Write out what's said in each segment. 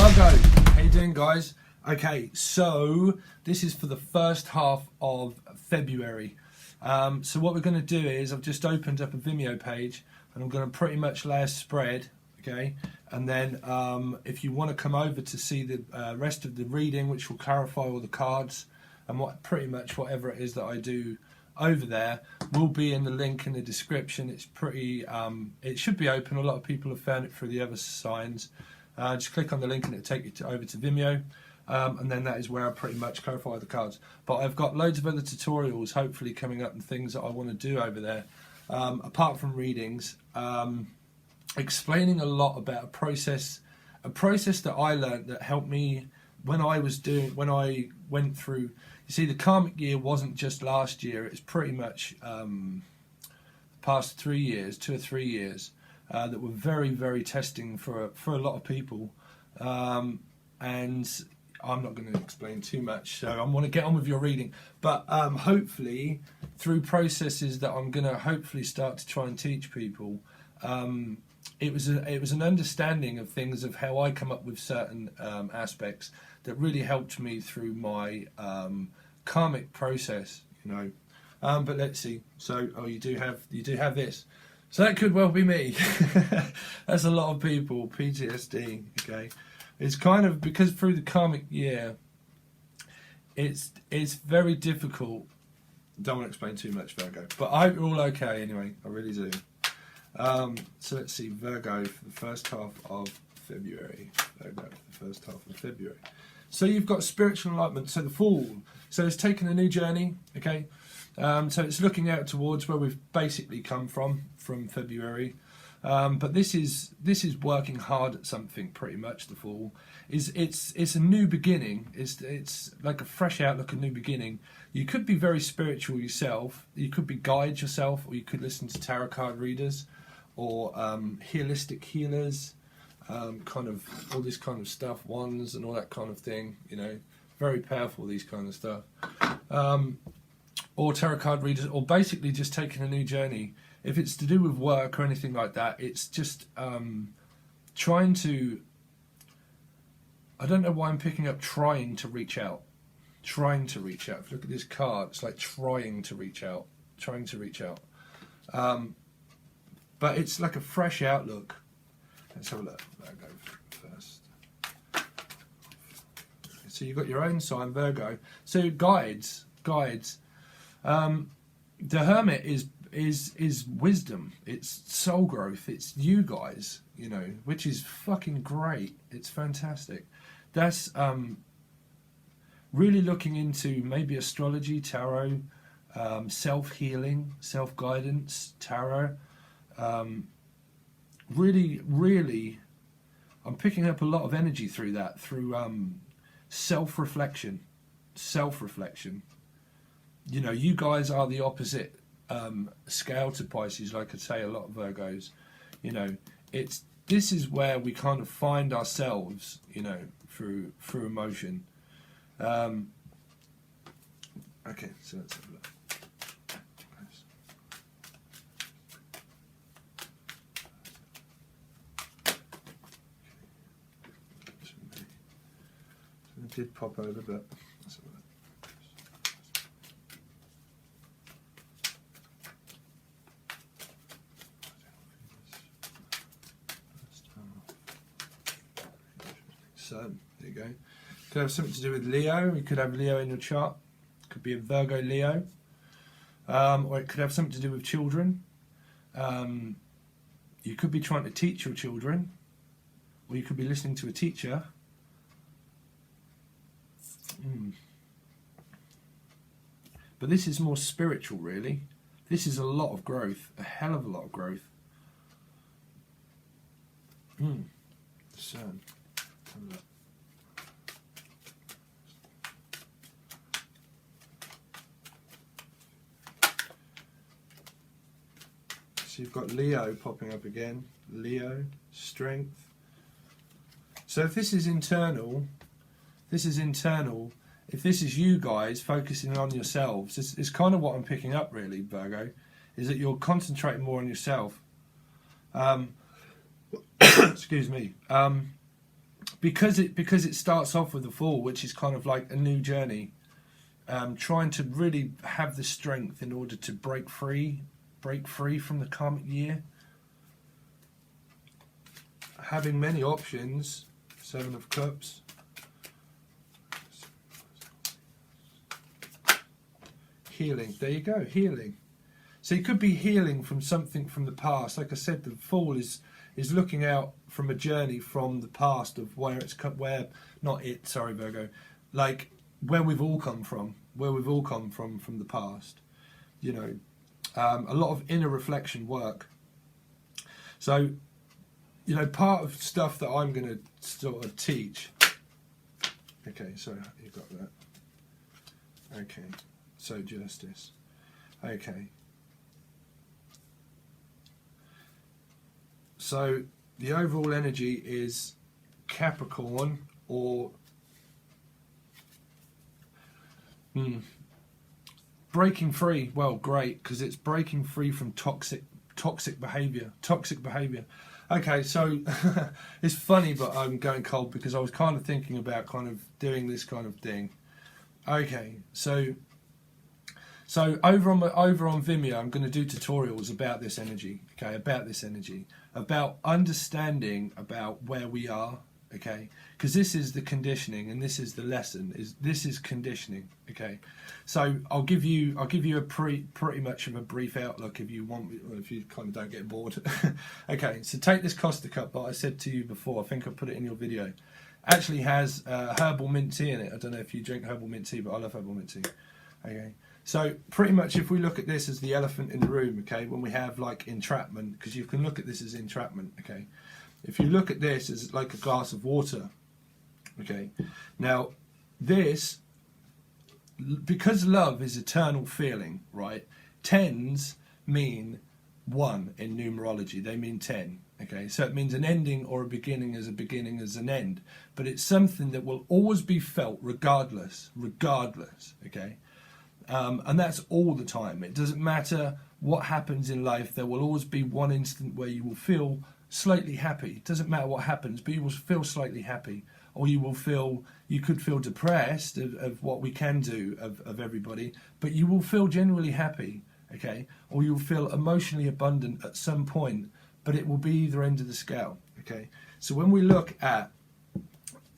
Virgo, how you doing, guys? Okay, so this is for the first half of February. So what we're going to do is I've just opened up a Vimeo page and I'm going to pretty much lay a spread, okay? And then if you want to come over to see the rest of the reading, which will clarify all the cards and pretty much whatever it is that I do over there, will be in the link in the description. It's pretty, it should be open. A lot of people have found it through the other signs. Just click on the link and it'll take you over to Vimeo. And then that is where I pretty much clarify the cards. But I've got loads of other tutorials hopefully coming up and things that I want to do over there, apart from readings, explaining a lot about a process that I learned that helped me when I went through. You see, the karmic year wasn't just last year, it's pretty much the past 3 years, 2 or 3 years, that were very, very testing for a lot of people. And I'm not going to explain too much, so I want to get on with your reading. But hopefully, through processes that I'm going to hopefully start to try and teach people, it was an understanding of things, of how I come up with certain aspects that really helped me through my karmic process, you know. But let's see. So, you do have this. So that could well be me. That's a lot of people. PTSD. Okay. It's kind of because through the karmic year, it's very difficult. Don't want to explain too much, Virgo, but I hope you're all okay anyway. I really do. So let's see, Virgo for the first half of February. Virgo for the first half of February. So you've got spiritual enlightenment. So the Fool. So it's taken a new journey. Okay. So it's looking out towards where we've basically come from February. But this is working hard at something, pretty much. The Fool it's a new beginning. It's like a fresh outlook, a new beginning. You could be very spiritual yourself. You could be guides yourself, or you could listen to tarot card readers, or holistic healers, kind of all this kind of stuff, wands and all that kind of thing. You know, very powerful, these kind of stuff. Or tarot card readers, or basically just taking a new journey. If it's to do with work or anything like that, it's just trying to, I don't know why I'm picking up trying to reach out. Trying to reach out. If you look at this card, it's like trying to reach out. Trying to reach out. But it's like a fresh outlook. Let's have a look. I'll go first. So you've got your own sign, Virgo. So guides. The Hermit is wisdom, it's soul growth, it's you guys, you know, which is fucking great. It's fantastic. That's really looking into maybe astrology, tarot, self-healing, self-guidance, tarot. Really, I'm picking up a lot of energy through that, through self-reflection. You know, you guys are the opposite scale to Pisces, like I say, a lot of Virgos. You know, this is where we kind of find ourselves, you know, through emotion. Okay, so let's have a look. It did pop over, but let's have a look. So there you go. Could have something to do with Leo. You could have Leo in your chart. Could be a Virgo Leo. Or it could have something to do with children. You could be trying to teach your children, or you could be listening to a teacher. But this is more spiritual, really. This is a lot of growth, a hell of a lot of growth. So, so you've got Leo popping up again. Leo, strength. So if this is internal, if this is you guys focusing on yourselves, it's kind of what I'm picking up, really, Virgo, is that you're concentrating more on yourself. excuse me, because it starts off with the Fool, which is kind of like a new journey, trying to really have the strength in order to break free from the karmic year, having many options. 7 of Cups. Healing. There you go, healing. So you could be healing from something from the past. Like I said, the Fool is looking out from a journey from the past of where it's sorry, Virgo, like where we've all come from, from the past. You know, a lot of inner reflection work. So, you know, part of stuff that I'm going to sort of teach. Okay, so you got that. Okay, so justice. Okay. So the overall energy is Capricorn or breaking free. Well, great, because it's breaking free from toxic behavior. Okay, so it's funny, but I'm going cold because I was kind of thinking about kind of doing this kind of thing. Okay, so over on Vimeo, I'm going to do tutorials about this energy. Okay, about understanding about where we are. Okay, because this is the conditioning and this is the lesson. This is conditioning. Okay, so I'll give you a pretty much of a brief outlook if you want, or if you kind of don't get bored. Okay, so take this Costa cup that I said to you before. I think I put it in your video. Actually has herbal mint tea in it. I don't know if you drink herbal mint tea, but I love herbal mint tea. Okay, so pretty much if we look at this as the elephant in the room, okay, when we have like entrapment, because you can look at this as entrapment. Okay, if you look at this as like a glass of water, okay, now this, because love is eternal feeling, right, tens mean 1 in numerology. They mean 10. Okay, so it means an ending or a beginning as an end, but it's something that will always be felt regardless, okay, and that's all the time. It doesn't matter what happens in life, there will always be one instant where you will feel slightly happy. It doesn't matter what happens, but you will feel slightly happy, or you could feel depressed of what we can do of everybody, but you will feel genuinely happy, okay, or you'll feel emotionally abundant at some point, but it will be either end of the scale. Okay, so when we look at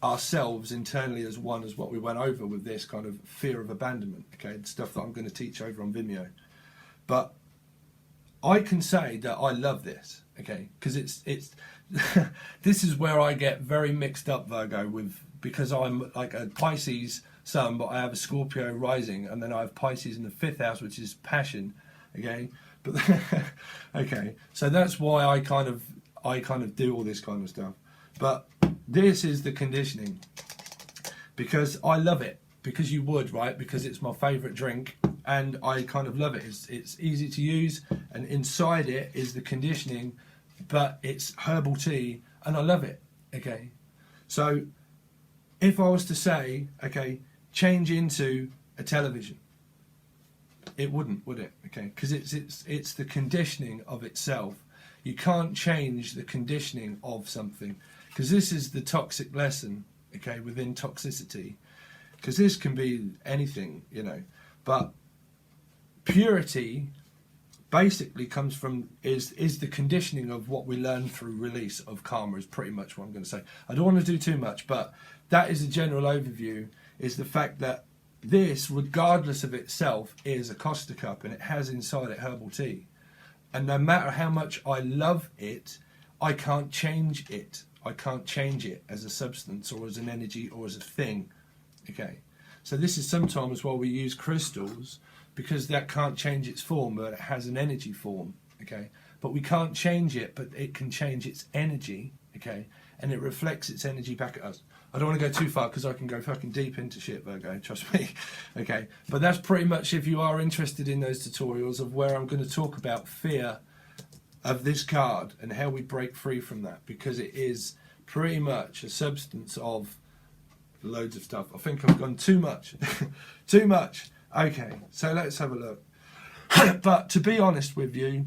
ourselves internally as one, as what we went over with this kind of fear of abandonment, okay, the stuff that I'm going to teach over on Vimeo, but I can say that I love this, okay, because it's this is where I get very mixed up, Virgo, because I'm like a Pisces sun, but I have a Scorpio rising, and then I have Pisces in the 5th house, which is passion, okay. But okay, so that's why I kind of do all this kind of stuff. But this is the conditioning, because I love it, because you would, right? Because it's my favourite drink, and I kind of love it. It's easy to use, and inside it is the conditioning, but it's herbal tea, and I love it. Okay, so if I was to say, okay, change into a television, it wouldn't, would it? Okay, because it's the conditioning of itself. You can't change the conditioning of something, because this is the toxic lesson, okay, within toxicity, because this can be anything, you know, but purity basically comes from is the conditioning of what we learn through release of karma, is pretty much what I'm going to say. I don't want to do too much, but that is a general overview, is the fact that this, regardless of itself, is a Costa cup, and it has inside it herbal tea. And no matter how much I love it, I can't change it. I can't change it as a substance or as an energy or as a thing. Okay. So this is sometimes why we use crystals, because that can't change its form, but it has an energy form. Okay. But we can't change it, but it can change its energy. Okay. And it reflects its energy back at us. I don't want to go too far because I can go fucking deep into shit, Virgo, trust me. Okay, but that's pretty much, if you are interested in those tutorials, of where I'm going to talk about fear of this card and how we break free from that, because it is pretty much a substance of loads of stuff. I think I've gone too much. Too much. Okay, so let's have a look. But to be honest with you,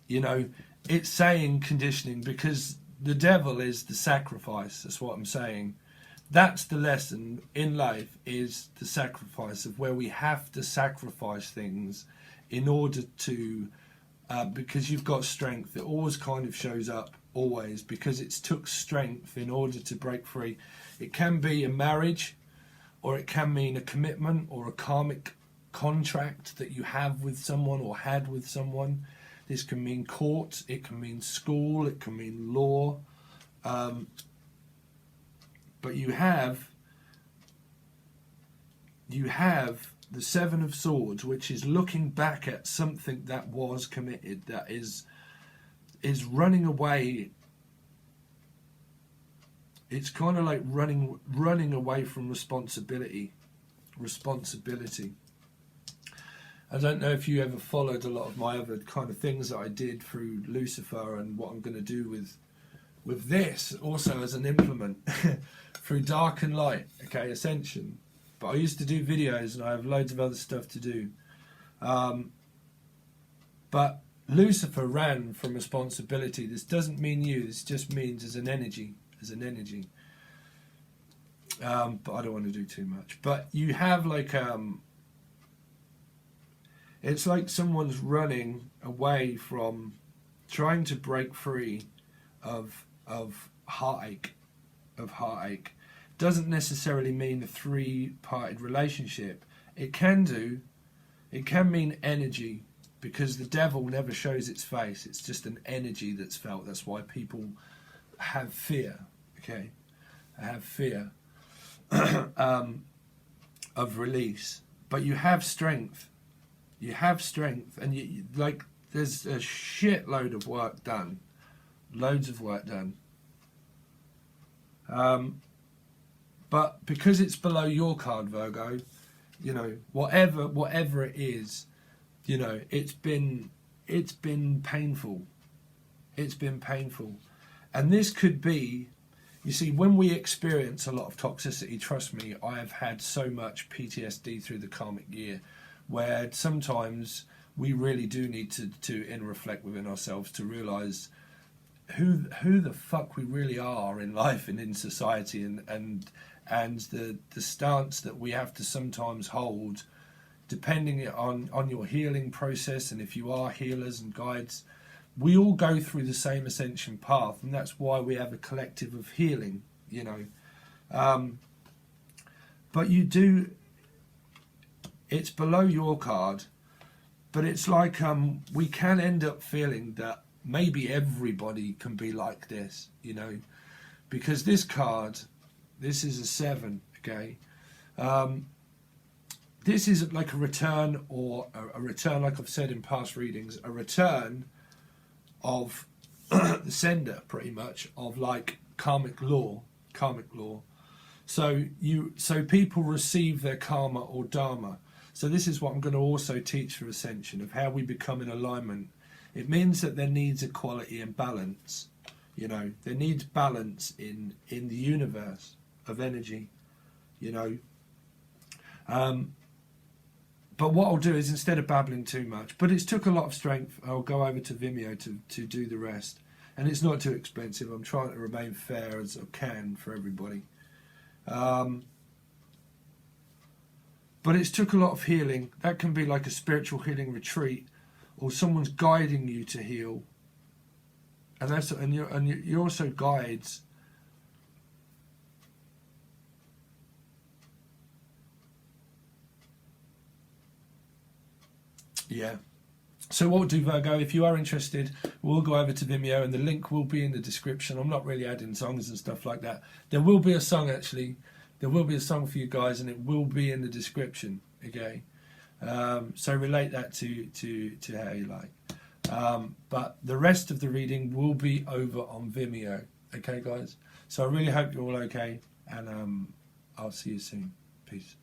you know, it's saying conditioning, because the devil is the sacrifice. That's what I'm saying. That's the lesson in life, is the sacrifice of where we have to sacrifice things in order to, because you've got strength. It always kind of shows up, always, because it's took strength in order to break free. It can be a marriage, or it can mean a commitment or a karmic contract that you have with someone or had with someone. This can mean court, it can mean school, it can mean law. But you have the Seven of Swords, which is looking back at something that was committed, that is running away. It's kind of like running away from responsibility. I don't know if you ever followed a lot of my other kind of things that I did through Lucifer, and what I'm going to do with this also as an implement through dark and light, okay, ascension. But I used to do videos, and I have loads of other stuff to do. But Lucifer ran from responsibility. This doesn't mean you. This just means as an energy. But I don't want to do too much. But you have like it's like someone's running away from trying to break free of heartache. Doesn't necessarily mean a three-parted relationship. It can mean energy, because the devil never shows its face. It's just an energy that's felt. That's why people have fear. Okay, have fear of release. But you have strength. And you like, there's a shitload of work done, loads of work done. But because it's below your card, Virgo, you know, whatever it is, you know, it's been painful. It's been painful. And this could be, you see, when we experience a lot of toxicity, trust me, I have had so much PTSD through the karmic year, where sometimes we really do need to inner reflect within ourselves to realise who the fuck we really are in life and in society, and the stance that we have to sometimes hold, depending on your healing process. And if you are healers and guides, we all go through the same ascension path, and that's why we have a collective of healing, you know. But you do, it's below your card, but it's like we can end up feeling that maybe everybody can be like this, you know, because this card, this is a 7, okay. This is like a return, or a return, like I've said in past readings, a return of the sender, pretty much, of like karmic law. So people receive their karma or dharma. So this is what I'm going to also teach for Ascension, of how we become in alignment. It means that there needs equality and balance. You know, there needs balance in the universe of energy, you know. But what I'll do is, instead of babbling too much, but it's took a lot of strength, I'll go over to Vimeo to do the rest. And it's not too expensive. I'm trying to remain fair as I can for everybody. But it's took a lot of healing. That can be like a spiritual healing retreat, or someone's guiding you to heal. And you're also guides. Yeah. So what we'll do, Virgo, if you are interested, we'll go over to Vimeo, and the link will be in the description. I'm not really adding songs and stuff like that. There will be a song, actually. There will be a song for you guys, and it will be in the description, okay? So relate that to how you like. But the rest of the reading will be over on Vimeo, okay, guys? So I really hope you're all okay, and I'll see you soon. Peace.